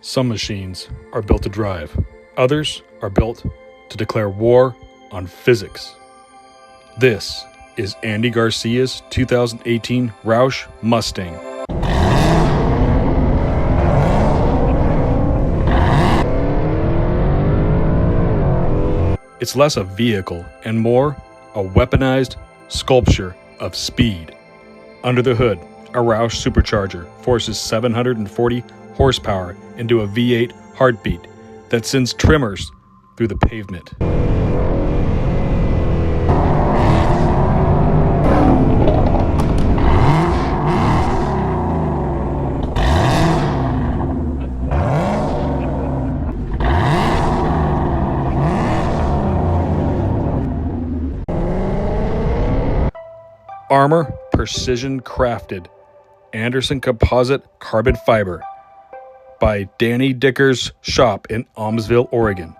Some machines are built to drive. Others are built to declare war on physics. This is Andy Garcia's 2018 Roush Mustang. It's less a vehicle and more a weaponized sculpture of speed. Under the hood, a Roush Supercharger forces 740 horsepower into a V8 heartbeat that sends tremors through the pavement. Armor precision crafted Anderson Composite carbon fiber by Danny Dicker's shop in Almsville, Oregon.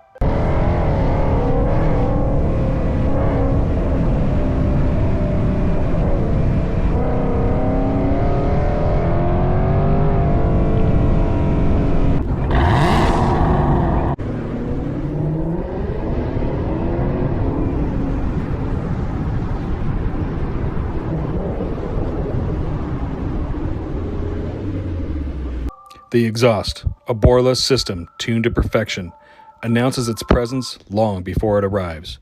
The exhaust, a Borla system tuned to perfection, announces its presence long before it arrives.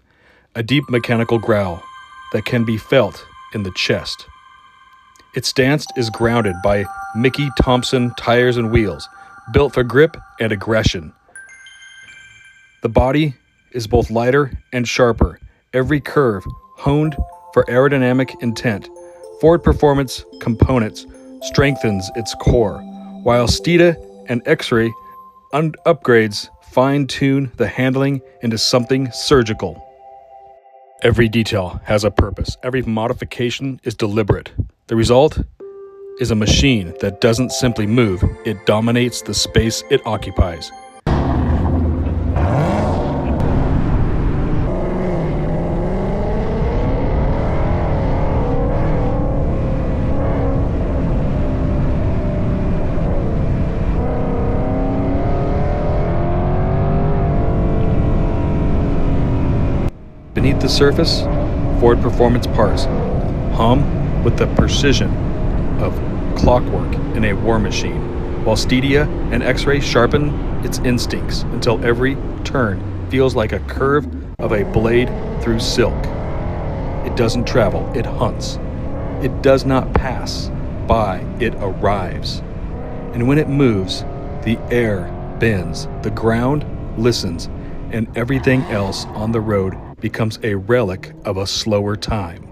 A deep mechanical growl that can be felt in the chest. Its stance is grounded by Mickey Thompson tires and wheels, built for grip and aggression. The body is both lighter and sharper, every curve honed for aerodynamic intent. Ford Performance Components strengthens its core, while Steeda and Xrea upgrades fine-tune the handling into something surgical. Every detail has a purpose. Every modification is deliberate. The result is a machine that doesn't simply move, it dominates the space it occupies. Beneath the surface, Ford Performance parts hum with the precision of clockwork in a war machine, while Steeda and Xrea sharpen its instincts until every turn feels like a curve of a blade through silk. It doesn't travel, it hunts. It does not pass by, it arrives. And when it moves, the air bends, the ground listens, and everything else on the road becomes a relic of a slower time.